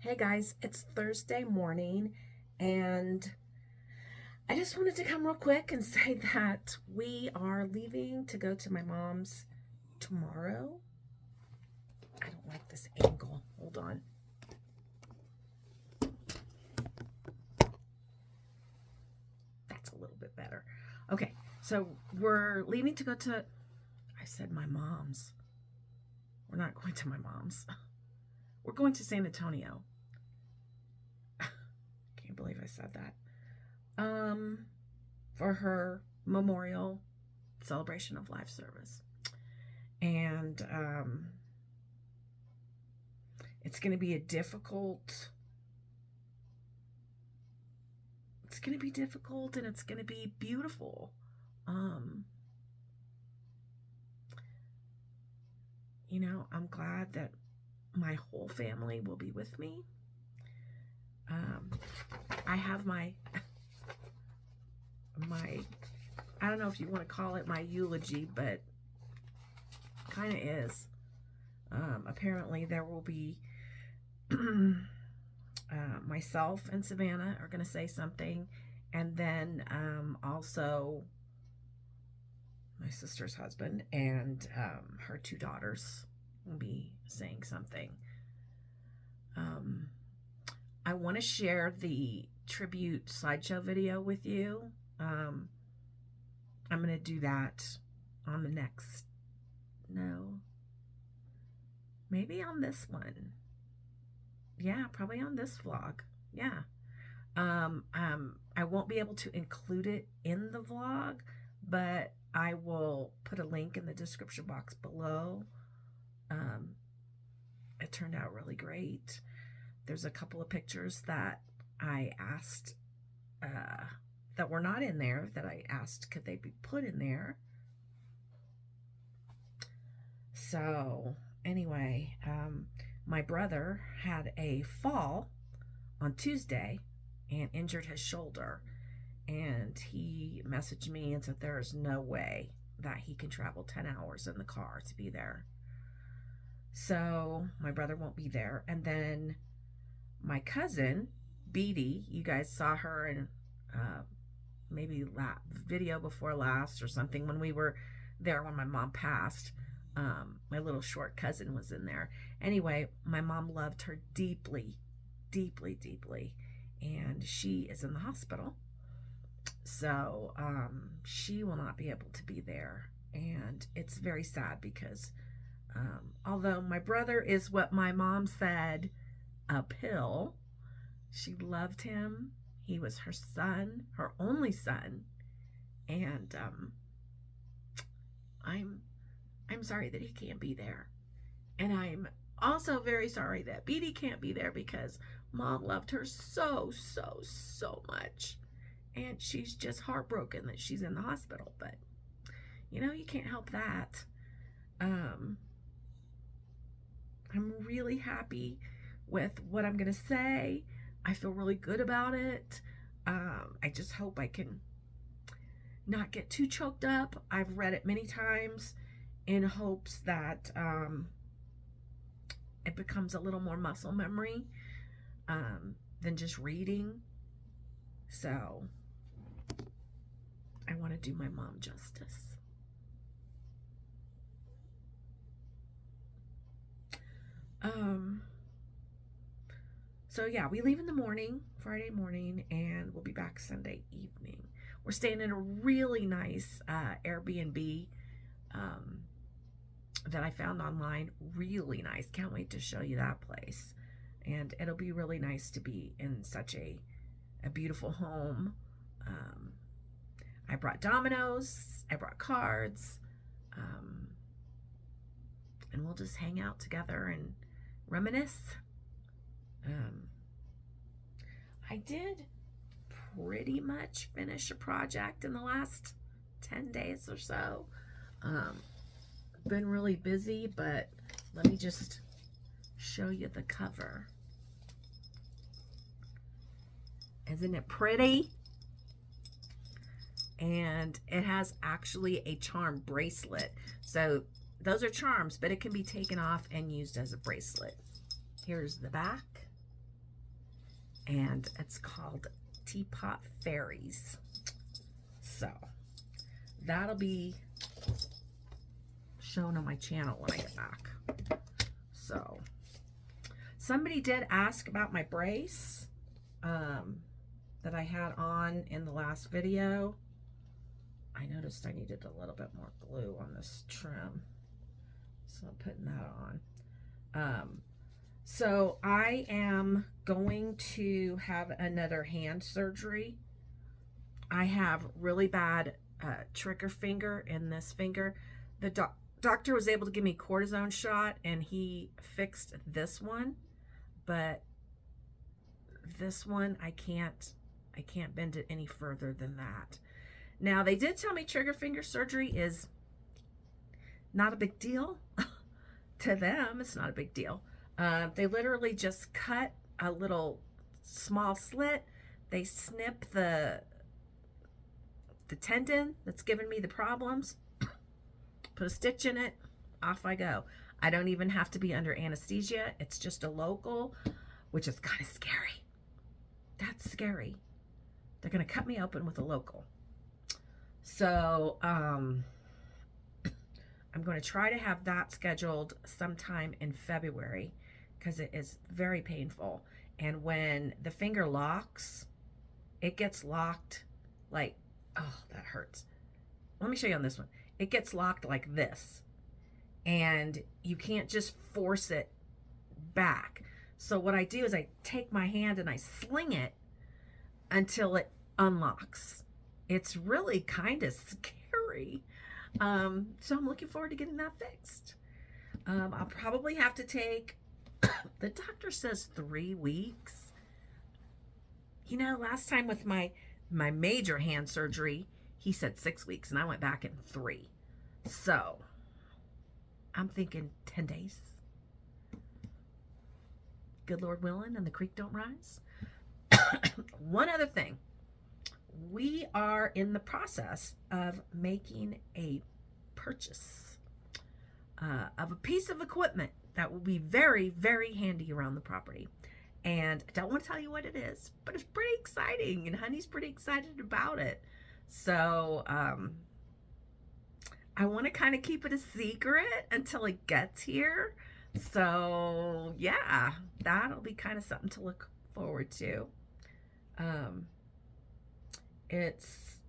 Hey guys, it's Thursday morning, and I just wanted to come real quick and say that we are leaving to go to my mom's tomorrow. I don't like this angle. Hold on. That's a little bit better. Okay, so we're leaving to go to, I said my mom's. We're not going to my mom's. We're going to San Antonio. Can't believe I said that. For her memorial celebration of life service. And it's going to be difficult and it's going to be beautiful. I'm glad that my whole family will be with me. I have my I don't know if you want to call it my eulogy, but kind of is. Apparently there will be myself and Savannah are going to say something, and then also my sister's husband and her two daughters will be saying something. I want to share the tribute slideshow video with you. I'm going to do that on the next, maybe on this one. Yeah, probably on this vlog. Yeah. I won't be able to include it in the vlog, but I will put a link in the description box below. It turned out really great. There's a couple of pictures that I asked that were not in there, that I asked could they be put in there. So anyway, my brother had a fall on Tuesday and injured his shoulder, and he messaged me and said there's no way that he can travel 10 hours in the car to be there. So my brother won't be there. And then my cousin Beatty, you guys saw her in maybe video before last or something when we were there when my mom passed. My little short cousin was in there. Anyway, my mom loved her deeply, deeply, deeply, and she is in the hospital. So she will not be able to be there, and it's very sad because although my brother is what my mom said, a pill, she loved him. He was her son, her only son, and I'm sorry that he can't be there. And I'm also very sorry that Beatty can't be there because mom loved her so, so, so much. And she's just heartbroken that she's in the hospital. But, you can't help that. I'm really happy with what I'm going to say. I feel really good about it. I just hope I can not get too choked up. I've read it many times in hopes that it becomes a little more muscle memory than just reading. So I want to do my mom justice. So yeah, we leave in the morning, Friday morning, and we'll be back Sunday evening. We're staying in a really nice Airbnb that I found online. Really nice. Can't wait to show you that place. And it'll be really nice to be in such a beautiful home. I brought dominoes. I brought cards. And we'll just hang out together and reminisce. I did pretty much finish a project in the last 10 days or so. Been really busy, but let me just show you the cover. Isn't it pretty? And it has actually a charm bracelet. So those are charms, but it can be taken off and used as a bracelet. Here's the back. and it's called Teapot Fairies. So that'll be shown on my channel when I get back. So somebody did ask about my brace that I had on in the last video. I noticed I needed a little bit more glue on this trim, so I'm putting that on. So I am going to have another hand surgery. I have really bad trigger finger in this finger. The doctor was able to give me a cortisone shot and he fixed this one, but this one I can't bend it any further than that. Now they did tell me trigger finger surgery is not a big deal. To them, it's not a big deal. They literally just cut a little small slit. They snip the tendon that's giving me the problems, put a stitch in it, off I go. I don't even have to be under anesthesia. It's just a local, which is kind of scary. That's scary. They're going to cut me open with a local. So, I'm going to try to have that scheduled sometime in February because it is very painful. And when the finger locks, it gets locked like, oh, that hurts. Let me show you on this one. It gets locked like this. And you can't just force it back. So what I do is I take my hand and I sling it until it unlocks. It's really kind of scary. So I'm looking forward to getting that fixed. I'll probably have to take, the doctor says 3 weeks. You know, last time with my major hand surgery, he said 6 weeks and I went back in 3. So I'm thinking 10 days. Good Lord willing and the creek don't rise. One other thing. We are in the process of making a purchase of a piece of equipment that will be very, very handy around the property. And I don't want to tell you what it is, but it's pretty exciting and Honey's pretty excited about it. So I want to kind of keep it a secret until it gets here. So yeah, that'll be kind of something to look forward to. It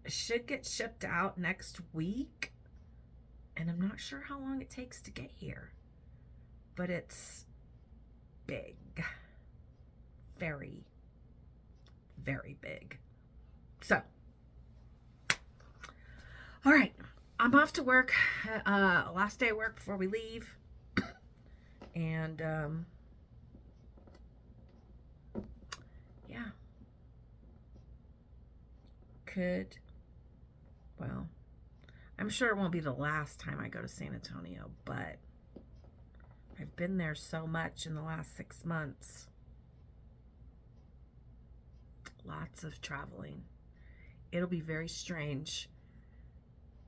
should get shipped out next week, and I'm not sure how long it takes to get here, but it's big, very, very big. So, all right, I'm off to work, last day of work before we leave, and yeah. Well, I'm sure it won't be the last time I go to San Antonio, but I've been there so much in the last 6 months. Lots of traveling. It'll be very strange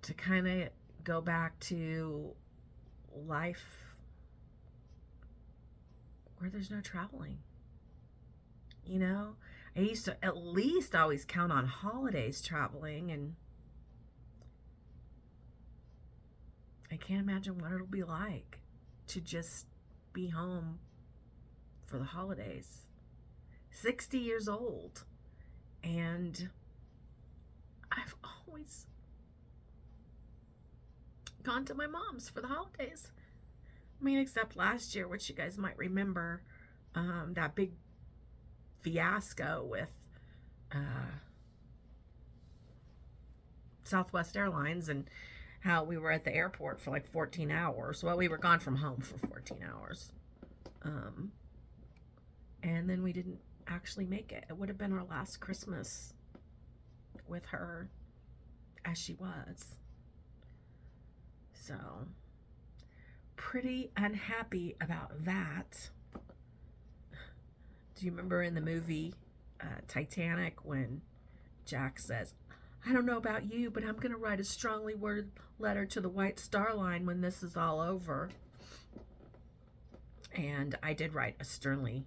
to kind of go back to life where there's no traveling. You know? I used to at least always count on holidays traveling, and I can't imagine what it'll be like to just be home for the holidays. 60 years old, and I've always gone to my mom's for the holidays. I mean, except last year, which you guys might remember, that big fiasco with Southwest Airlines and how we were at the airport for like 14 hours. Well, we were gone from home for 14 hours. And then we didn't actually make it. It would have been our last Christmas with her as she was. So, pretty unhappy about that. Do you remember in the movie Titanic when Jack says, I don't know about you, but I'm going to write a strongly worded letter to the White Star Line when this is all over. And I did write a sternly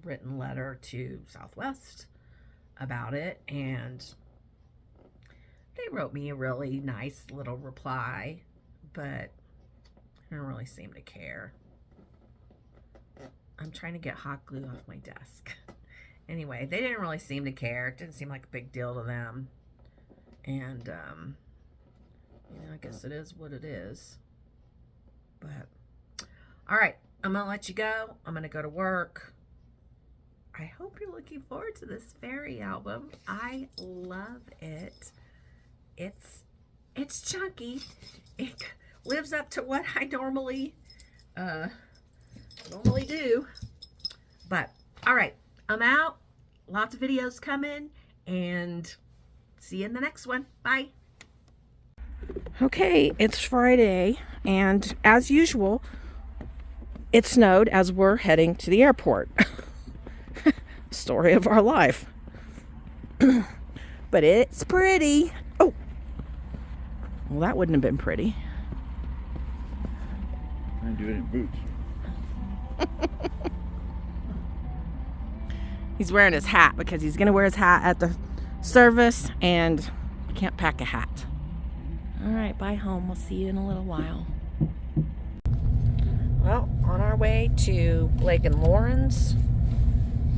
written letter to Southwest about it, and they wrote me a really nice little reply, but I don't really seem to care. I'm trying to get hot glue off my desk. Anyway, they didn't really seem to care. It didn't seem like a big deal to them. And, I guess it is what it is. But, all right, I'm going to let you go. I'm going to go to work. I hope you're looking forward to this fairy album. I love it. It's chunky. It lives up to what I normally do. But, all right, I'm out. Lots of videos coming, and see you in the next one. Bye. Okay, it's Friday, and as usual, it snowed as we're heading to the airport. Story of our life. But it's pretty. Oh, well, that wouldn't have been pretty. I do it in boots. He's wearing his hat because he's going to wear his hat at the service, and can't pack a hat. All right, bye home. We'll see you in a little while. Well, on our way to Blake and Lauren's,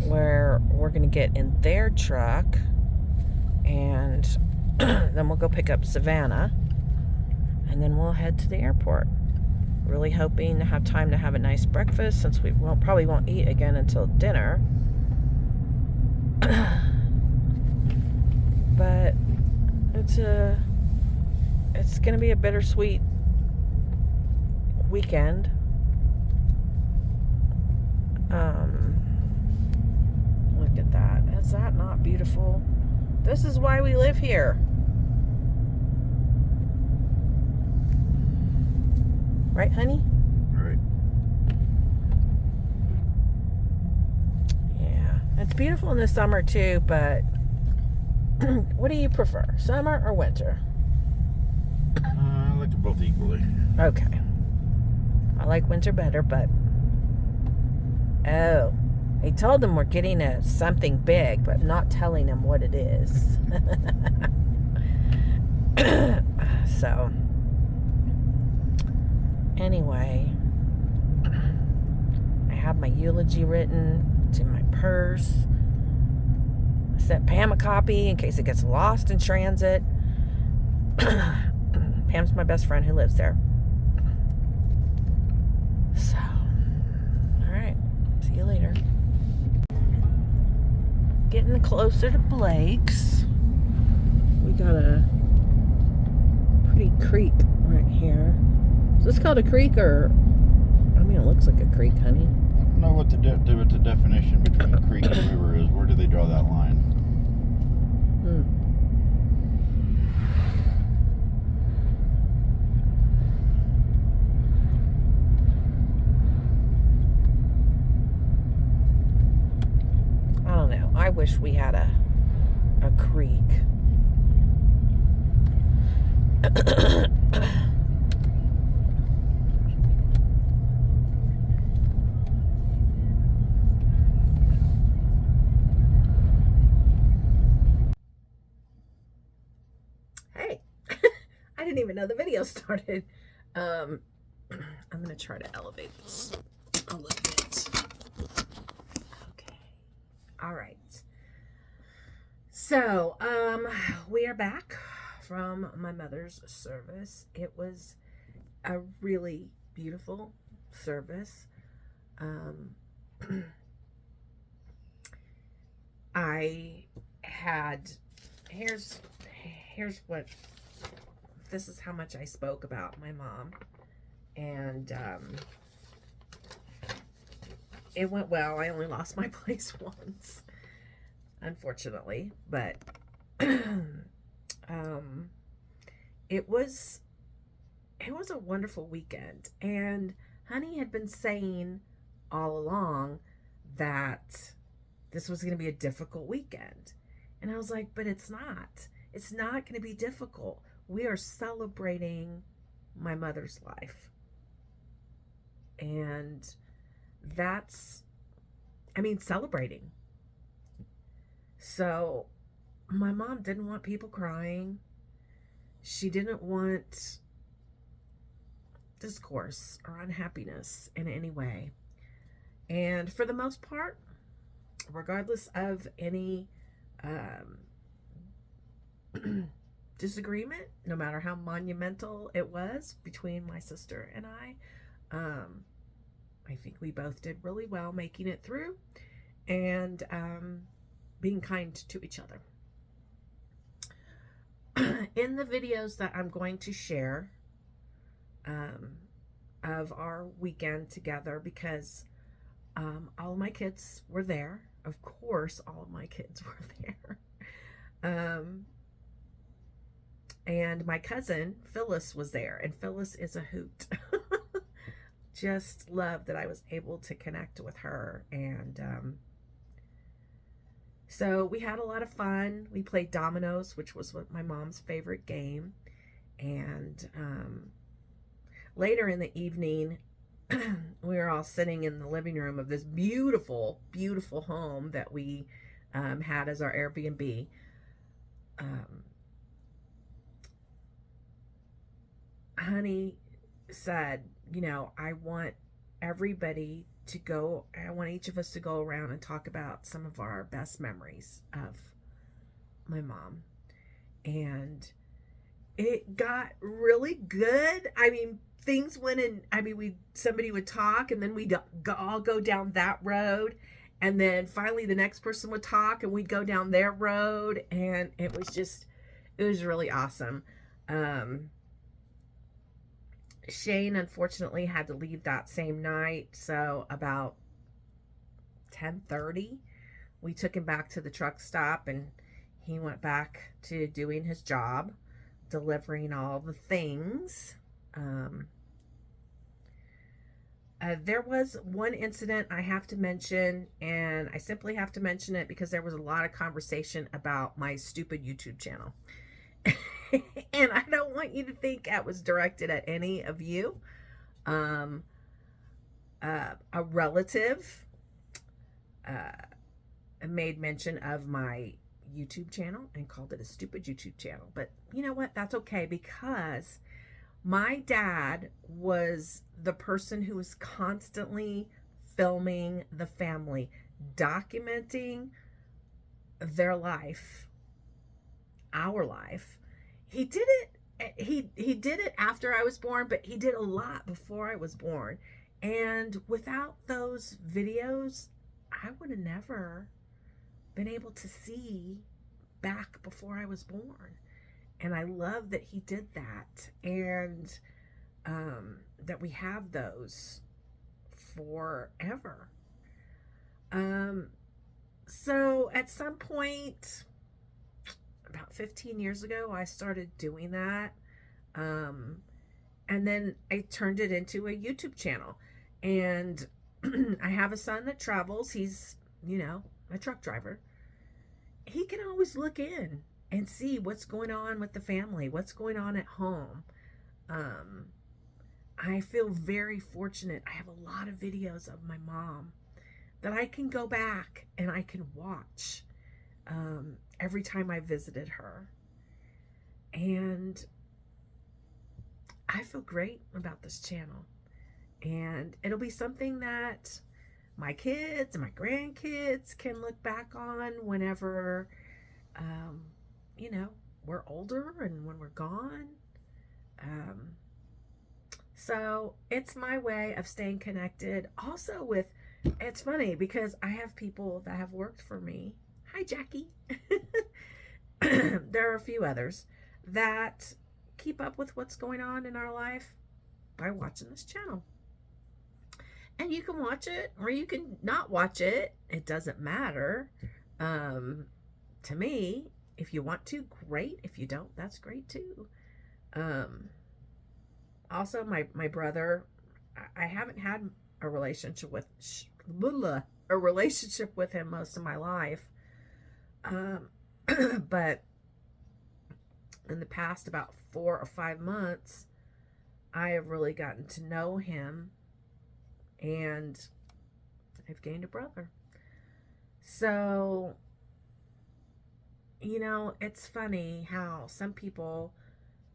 where we're going to get in their truck, and then we'll go pick up Savannah, and then we'll head to the airport. Really hoping to have time to have a nice breakfast, since we probably won't eat again until dinner. But it's gonna be a bittersweet weekend. Look at that. Is that not beautiful? This is why we live here. Right, honey? Right. Yeah. It's beautiful in the summer too, but what do you prefer? Summer or winter? I like them both equally. Okay. I like winter better, but oh, he told them we're getting something big, but not telling them what it is. So anyway, I have my eulogy written. It's in my purse. I sent Pam a copy in case it gets lost in transit. Pam's my best friend who lives there. So, all right. See you later. Getting closer to Blake's. We got a pretty creek right here. Is this called a creek, or? I mean, it looks like a creek, honey. I don't know what the definition between creek and river is. Where do they draw that line? I don't know. I wish we had a creek. Hey, I didn't even know the video started. I'm going to try to elevate this a little bit. Okay. All right. So, we are back from my mother's service. It was a really beautiful service. I had, here's what, this is how much I spoke about my mom. And, it went well. I only lost my place once, unfortunately, but it was a wonderful weekend. And honey had been saying all along that this was going to be a difficult weekend. And I was like, but it's not. It's not going to be difficult. We are celebrating my mother's life. And that's I mean, celebrating. So my mom didn't want people crying. She didn't want discourse or unhappiness in any way. And for the most part, regardless of any um, disagreement, no matter how monumental it was between my sister and I think we both did really well making it through and being kind to each other. In the videos that I'm going to share um, of our weekend together, because all of my kids were there. Of course, all of my kids were there. And my cousin Phyllis was there, and Phyllis is a hoot. Just love that I was able to connect with her. And so we had a lot of fun. We played dominoes, which was my mom's favorite game. And later in the evening, we were all sitting in the living room of this beautiful, beautiful home that we had as our Airbnb. Honey said, I want everybody to go, I want each of us to go around and talk about some of our best memories of my mom. And it got really good. I mean, things went in, somebody would talk, and then we'd all go down that road. And then finally the next person would talk and we'd go down their road. And it was really awesome. Shane unfortunately had to leave that same night, so about 10:30 we took him back to the truck stop, and he went back to doing his job, delivering all the things. There was one incident I have to mention, and I simply have to mention it because there was a lot of conversation about my stupid YouTube channel. And I don't want you to think that was directed at any of you. A relative made mention of my YouTube channel and called it a stupid YouTube channel. But you know what? That's okay, because my dad was the person who was constantly filming the family, documenting their life, our life. He did it. He did it after I was born, but he did a lot before I was born. And without those videos, I would have never been able to see back before I was born. And I love that he did that, and that we have those forever. So at some point, about 15 years ago, I started doing that. And then I turned it into a YouTube channel. And I have a son that travels. He's, a truck driver. He can always look in and see what's going on with the family, what's going on at home. I feel very fortunate. I have a lot of videos of my mom that I can go back and I can watch every time I visited her. And I feel great about this channel. And it'll be something that my kids and my grandkids can look back on whenever, we're older and when we're gone. So it's my way of staying connected. Also it's funny because I have people that have worked for me. Hi, Jackie. There are a few others that keep up with what's going on in our life by watching this channel. And you can watch it or you can not watch it. It doesn't matter. To me, if you want to, great. If you don't, that's great too. Also, my brother, I haven't had a relationship with him most of my life. But in the past about 4 or 5 months, I have really gotten to know him, and I've gained a brother. So, it's funny how some people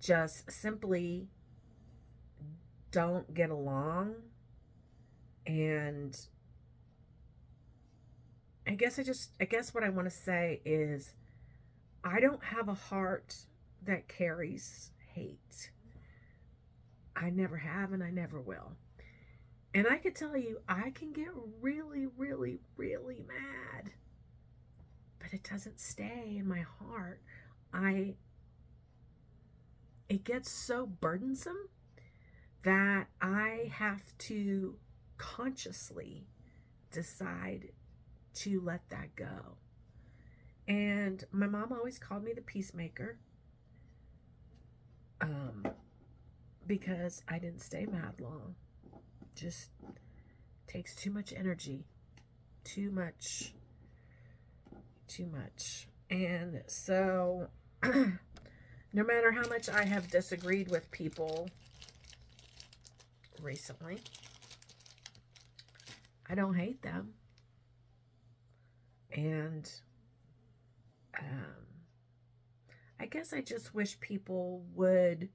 just simply don't get along. And I guess what I want to say is I don't have a heart that carries hate. I never have and I never will. And I can tell you, I can get really, really, really mad, but it doesn't stay in my heart. I It gets so burdensome that I have to consciously decide to let that go. And my mom always called me the peacemaker, um, because I didn't stay mad long. Just takes too much energy, too much, too much. And so, no matter how much I have disagreed with people recently, I don't hate them. And I guess I just wish people would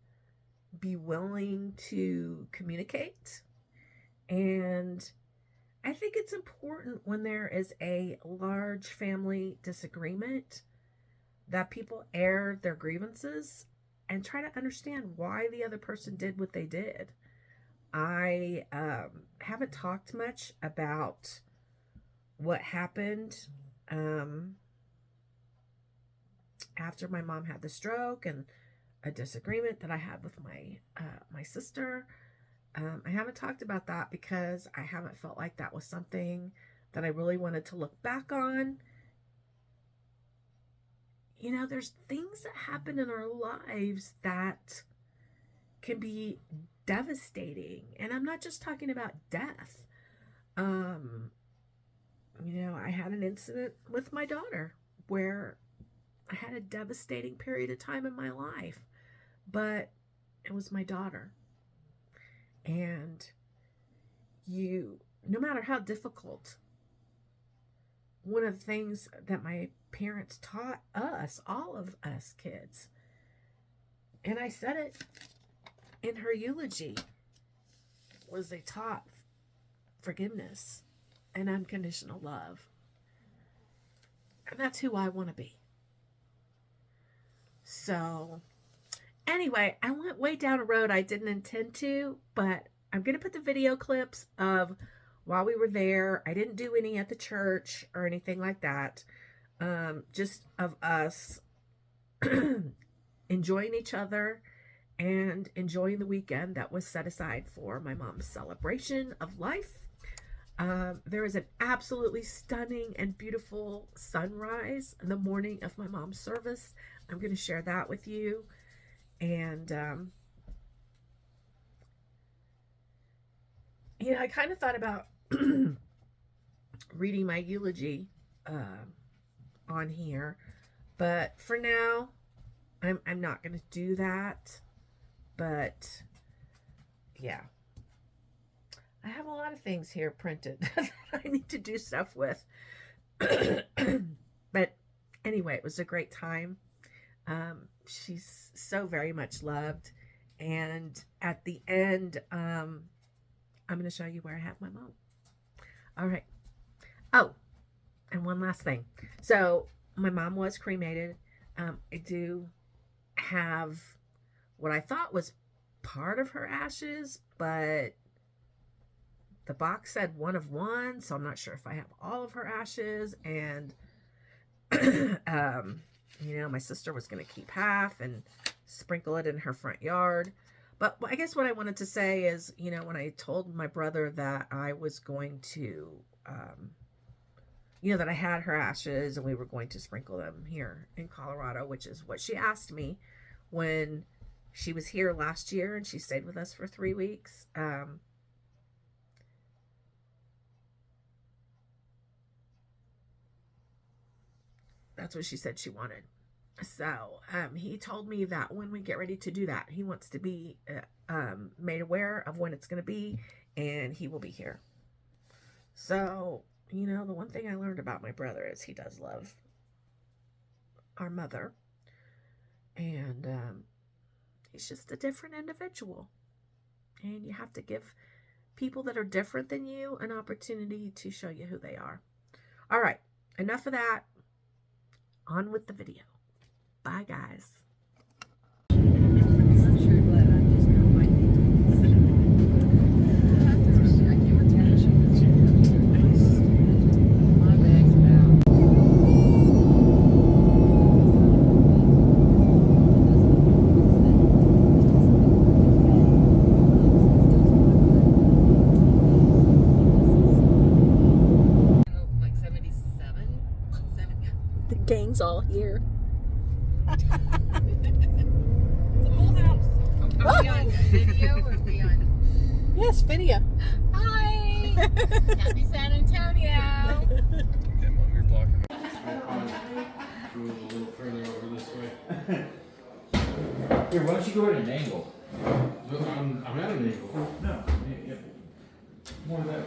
be willing to communicate. And I think it's important when there is a large family disagreement that people air their grievances and try to understand why the other person did what they did. I haven't talked much about what happened after my mom had the stroke and a disagreement that I had with my sister. I haven't talked about that because I haven't felt like that was something that I really wanted to look back on. There's things that happen in our lives that can be devastating. And I'm not just talking about death. I had an incident with my daughter where I had a devastating period of time in my life, but it was my daughter. And no matter how difficult, one of the things that my parents taught us, all of us kids, and I said it in her eulogy, was they taught forgiveness and unconditional love. And that's who I want to be. So, anyway, I went way down a road I didn't intend to, but I'm going to put the video clips of while we were there. I didn't do any at the church or anything like that. Just of us enjoying each other and enjoying the weekend that was set aside for my mom's celebration of life. There was an absolutely stunning and beautiful sunrise in the morning of my mom's service. I'm going to share that with you. And, I kind of thought about reading my eulogy on here, but for now, I'm not going to do that. But yeah, I have a lot of things here printed that I need to do stuff with. But anyway, it was a great time. She's so very much loved. And at the end, I'm going to show you where I have my mom. All right. Oh, and one last thing. So my mom was cremated. I do have what I thought was part of her ashes, but the box said one of one, so I'm not sure if I have all of her ashes. And my sister was going to keep half and sprinkle it in her front yard. But I guess what I wanted to say is, when I told my brother that I was going to, that I had her ashes and we were going to sprinkle them here in Colorado, which is what she asked me when she was here last year and she stayed with us for 3 weeks. That's what she said she wanted. So he told me that when we get ready to do that, he wants to be made aware of when it's going to be, and he will be here. So You know, the one thing I learned about my brother is he does love our mother. And he's just a different individual. And you have to give people that are different than you an opportunity to show you who they are. All right, enough of that. On with the video. Bye, guys. The gang's all here. It's a full house. Are we on video or are we on? Yes, video. Hi! Happy San Antonio! You're blocking. Move a little further over this way. Here, why don't you go at an angle? I'm at an angle. No, yeah. More that way.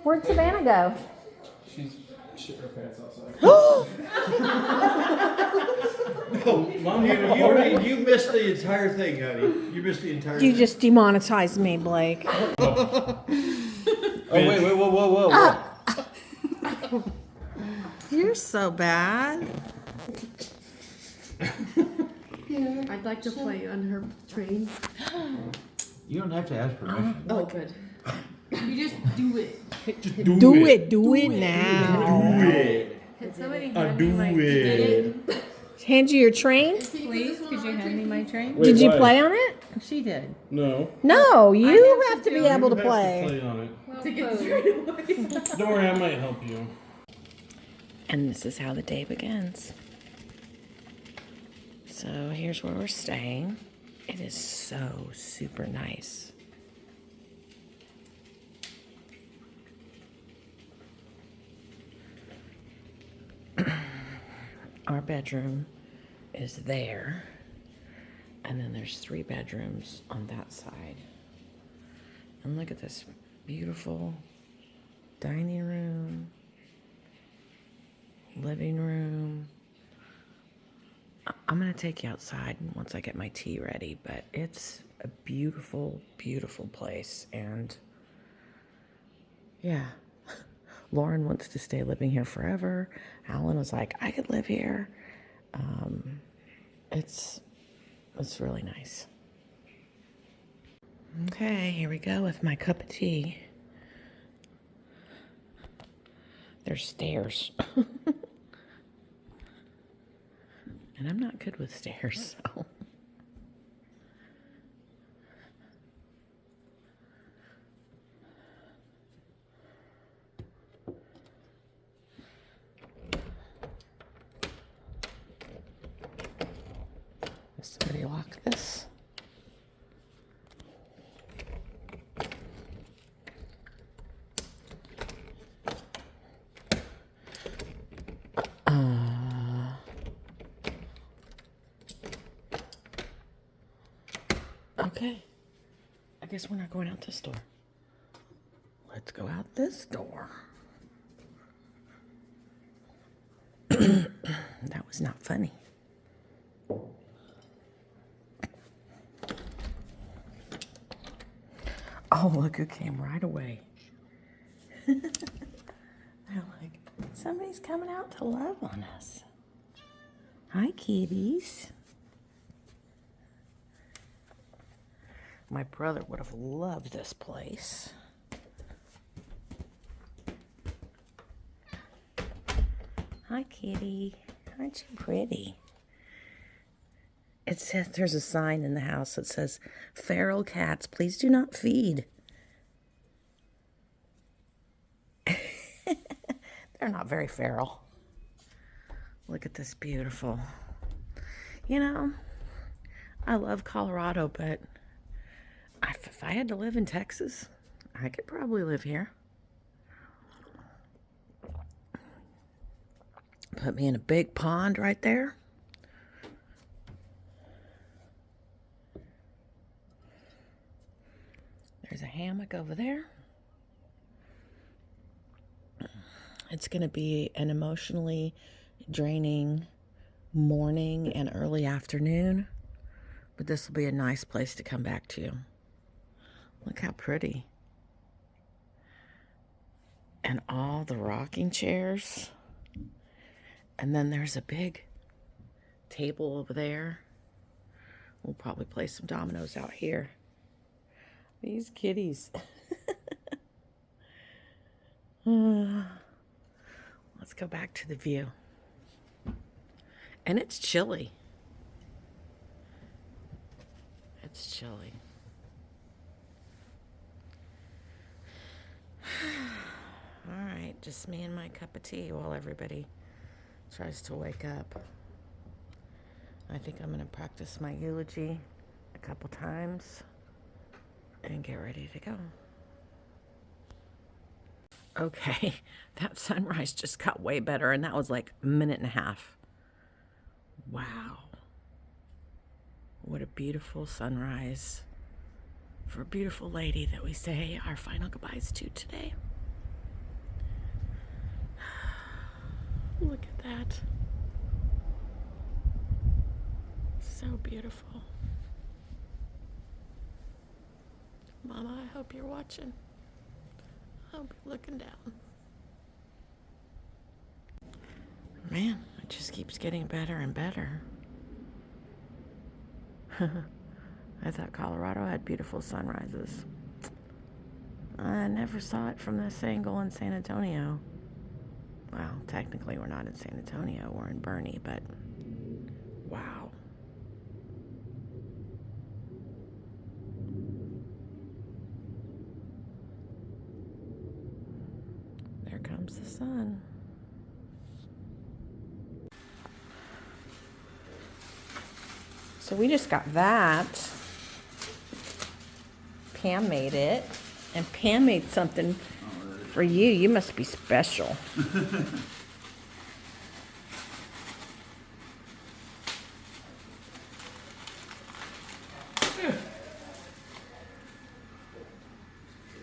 Where'd Savannah go? She's shit her pants outside. Mom, you missed the entire thing, honey. You missed the entire You thing. just demonetized me, Blake. Oh, wait, whoa. You're so bad. I'd like to play on her train. You don't have to ask permission. Oh, good. You just do it. Do it now. Do it. Can somebody I hand me do my it. Hand you your train? Please, could you hand me my train? Wait, Did you why? play on it? She did. No. No, you have have to to be do it. able to You have play. play on it. To get through. Don't worry, I might help you. And this is how the day begins. So here's where we're staying. It is so super nice. Our bedroom is there, and then there's 3 bedrooms on that side. And look at this beautiful dining room, living room. I'm gonna take you outside once I get my tea ready, but it's a beautiful, beautiful place. And yeah, Lauren wants to stay living here forever. Alan was like, I could live here. It's really nice. Okay, here we go with my cup of tea. There's stairs. And I'm not good with stairs, so. Does somebody lock this? Okay. I guess we're not going out this door. Let's go out this door. That was not funny. Oh, look who came right away. They're like, somebody's coming out to love on us. Hi, kitties. My brother would have loved this place. Hi, kitty. Aren't you pretty? It says there's a sign in the house that says, feral cats, please do not feed. They're not very feral. Look at this beautiful. You know, I love Colorado, but if I had to live in Texas, I could probably live here. Put me in a big pond right there. There's a hammock over there. It's going to be an emotionally draining morning and early afternoon, but this will be a nice place to come back to. Look how pretty. And all the rocking chairs. And then there's a big table over there. We'll probably play some dominoes out here. These kitties. Let's go back to the view. And it's chilly. It's chilly. All right, just me and my cup of tea while everybody tries to wake up. I think I'm going to practice my eulogy a couple times and get ready to go. Okay, that sunrise just got way better, and that was like a minute and a half. Wow. What a beautiful sunrise for a beautiful lady that we say our final goodbyes to today. Look at that. So beautiful. Mama, I hope you're watching. I hope you're looking down. Man, it just keeps getting better and better. I thought Colorado had beautiful sunrises. I never saw it from this angle in San Antonio. Well, technically we're not in San Antonio, we're in Bernie, but wow. There comes the sun. So we just got that. Pam made it. And Pam made something for you. You must be special.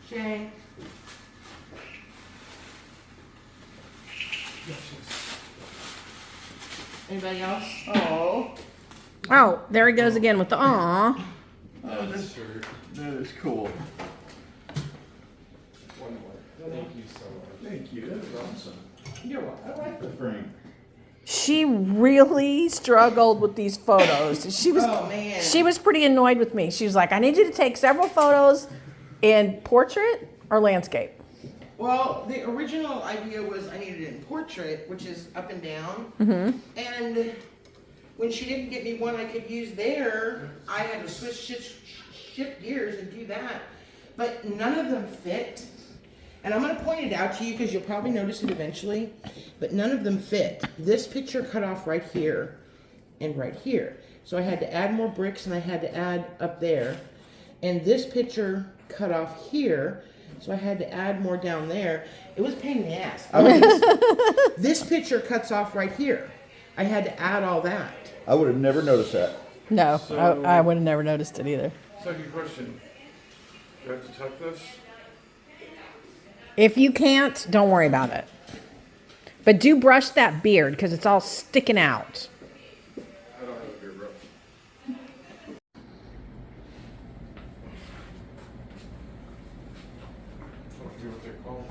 Shay. Anybody else? Oh, there he goes again with the aw. Oh, that is cool. One more. Thank you so much. Thank you. That was awesome. You're welcome. I like the frame. She really struggled with these photos. Oh, man. She was pretty annoyed with me. She was like, I need you to take several photos in portrait or landscape. Well, the original idea was I needed it in portrait, which is up and down. And when she didn't get me one I could use there, I had to shift gears and do that. But none of them fit. And I'm going to point it out to you because you'll probably notice it eventually. But none of them fit. This picture cut off right here and right here. So I had to add more bricks and I had to add up there. And this picture cut off here. So I had to add more down there. It was a pain in the ass. This picture cuts off right here. I had to add all that. I would have never noticed that. No, So- I would have never noticed it either. Second question. Do I have to tuck this? If you can't, don't worry about it. But do brush that beard because it's all sticking out. I don't have a beard brush. Do what they call.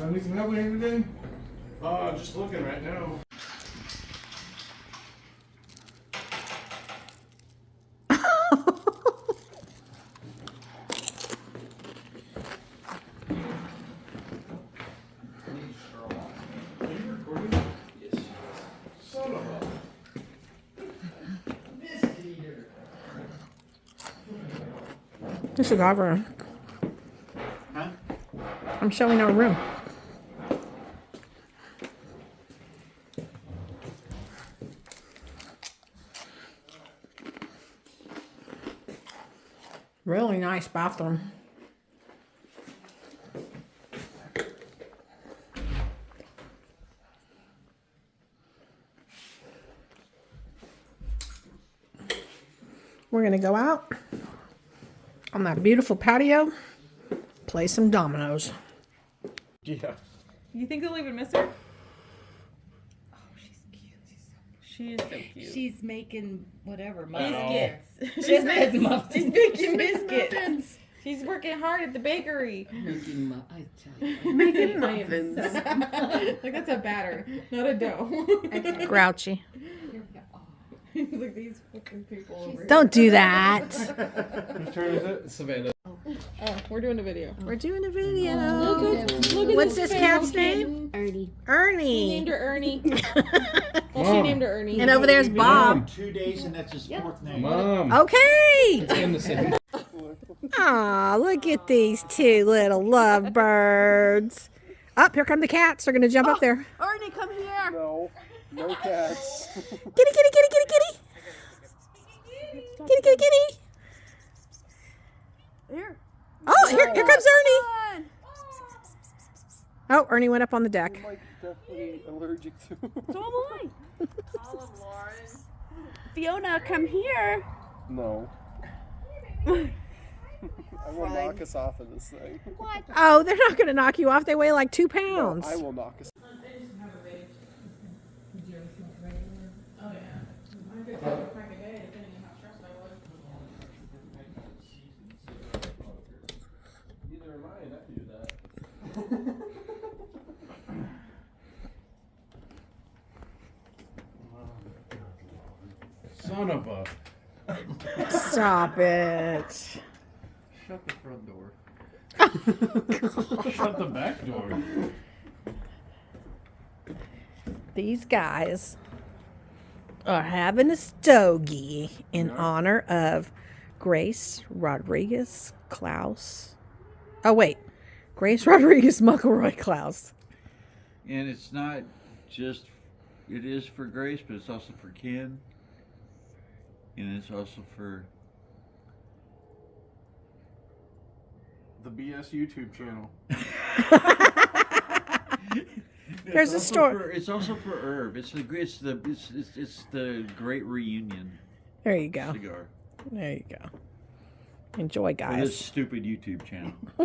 Anything happening today? Just looking right now. Are you recording? Yes. Son of a. This is our room. Huh? I'm showing our room. Really nice bathroom. We're gonna go out on that beautiful patio, play some dominoes. Yeah. You think they'll even miss her? Oh, she's cute. She is so cute. She's making whatever. Biscuits. She's making muffins. She's making biscuits. She's working hard at the bakery. Making I tell you. Making muffins. Like that's a batter, not a dough. Grouchy. He's like these fucking people over here. Don't do that. Whose turn is it? Savannah. Oh, we're doing a video. We're doing a video. Look at What's this cat's name? Ernie. Ernie. Named her Ernie. Well, she named her Ernie. And over there's Bob. 2 days and that's his fourth name. Mom. Okay. In the same. Aw, look at these two little lovebirds. Up, here come the cats. They're going to jump up there. Ernie, come here. No. No cats. Kitty, kitty, kitty, kitty, kitty. Kitty, kitty, kitty. Here. Oh, here comes Ernie. Oh, Ernie went up on the deck. I'm like definitely allergic to. So am I. Fiona, come here. No. I will knock us off of this thing. Oh, they're not going to knock you off. They weigh like 2 pounds. I will knock us. Oh yeah. I could take a crack a day depending on how stressed I was. Neither am I, and I can do that. Son of a. Stop it. Shut the front door. Shut the back door. These guys are having a stogie in honor of Grace Rodriguez Klaus. Oh, wait. Grace Rodriguez McElroy Klaus. And it's not just, it is for Grace, but it's also for Ken. And it's also for The BS YouTube channel. There's a story. It's also for Irv. It's the great reunion There you go. cigar There you go. Enjoy, for this guys. stupid YouTube channel. I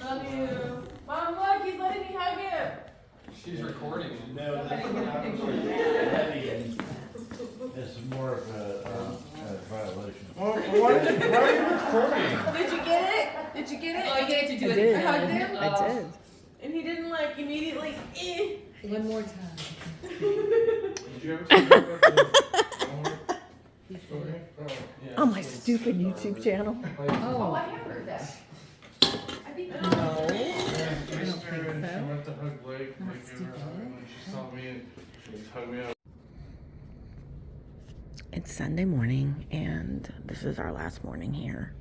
love you. Mom, look, he's letting me hug him. She's recording. No, that's more of a violation. Why are you recording? Did you get it? Did you get it? Oh, you get to do I it did. I hugged again. him. I did. And he didn't like immediately. One more time. Did you ever see that? On my stupid YouTube channel. Oh, I have heard that. I think no. She went to hug Blake. Blake gave her a hug, and then she saw me and she just hugged me up. It's Sunday morning, and this is our last morning here.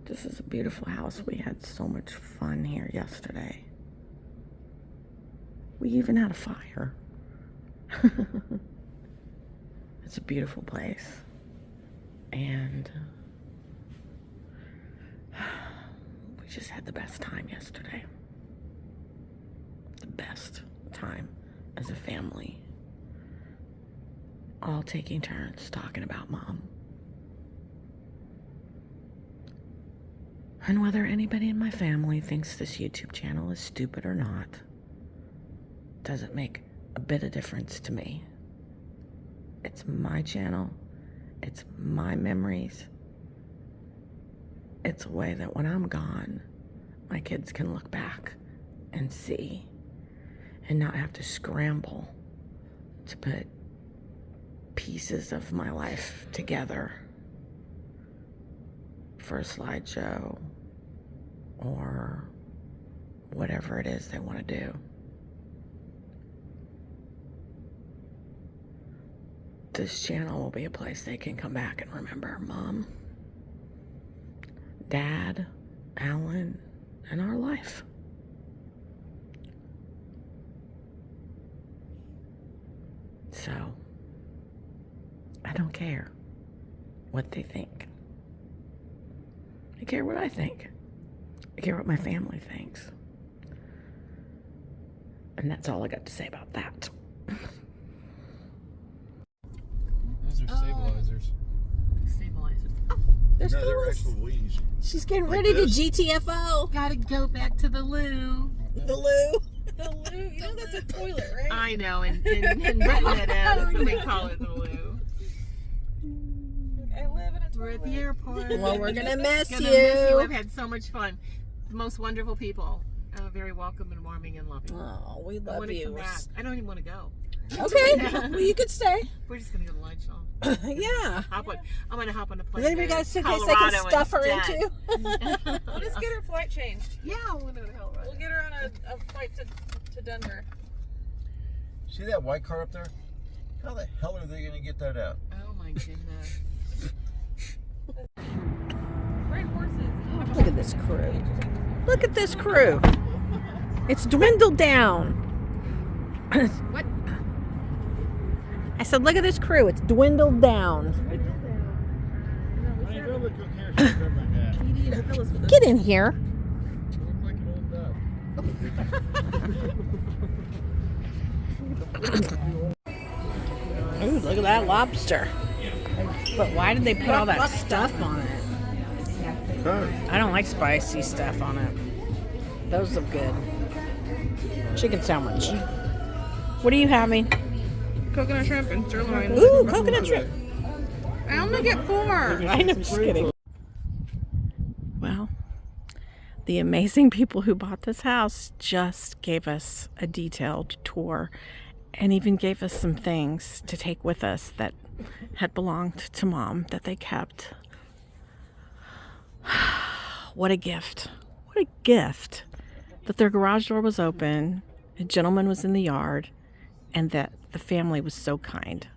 This is a beautiful house. We had so much fun here yesterday. We even had a fire. It's a beautiful place. And we just had the best time yesterday. The best time as a family. All taking turns talking about Mom. And whether anybody in my family thinks this YouTube channel is stupid or not, doesn't make a bit of difference to me. It's my channel. It's my memories. It's a way that when I'm gone, my kids can look back and see and not have to scramble to put pieces of my life together for a slideshow or whatever it is they want to do. This channel will be a place they can come back and remember Mom, Dad, Alan, and our life. So, I don't care what they think. I care what I think. I care what my family thinks. And that's all I got to say about that. There's No, they were Phyllis. actual weeds. She's getting Like ready this? to GTFO. Gotta go back to the loo. The loo. The loo. You know that's a toilet, right? I know, in Britain it is. So we call it the loo. I live in a We're at the toilet. airport. Well, we're gonna miss Gonna miss you. you. We've had so much fun. The most wonderful people. Very welcome and warming and loving. Oh, we I love want to come you. back. I don't even want to go. Okay, well, you could stay. We're just gonna go to lunch. Yeah. I'm gonna hop on a plane. Has anybody to got a suitcase they can Colorado stuff her instead. into? We'll just get her flight changed. Yeah, we'll go to hell. We'll get her on a flight to Denver. See that white car up there? How the hell are they going to get that out? Oh my goodness. Great horses. Look at this crew. Look at this crew. It's dwindled down. What? I said, look at this crew. It's dwindled down. Get in here. Ooh, look at that lobster. But why did they put all that stuff on it? I don't like spicy stuff on it. Those look good. Chicken sandwich. What are you having? Coconut shrimp and sirloin. Ooh, coconut shrimp. I only get 4. I know, just kidding. Well, the amazing people who bought this house just gave us a detailed tour and even gave us some things to take with us that had belonged to Mom that they kept. What a gift. What a gift that their garage door was open, a gentleman was in the yard, and that the family was so kind.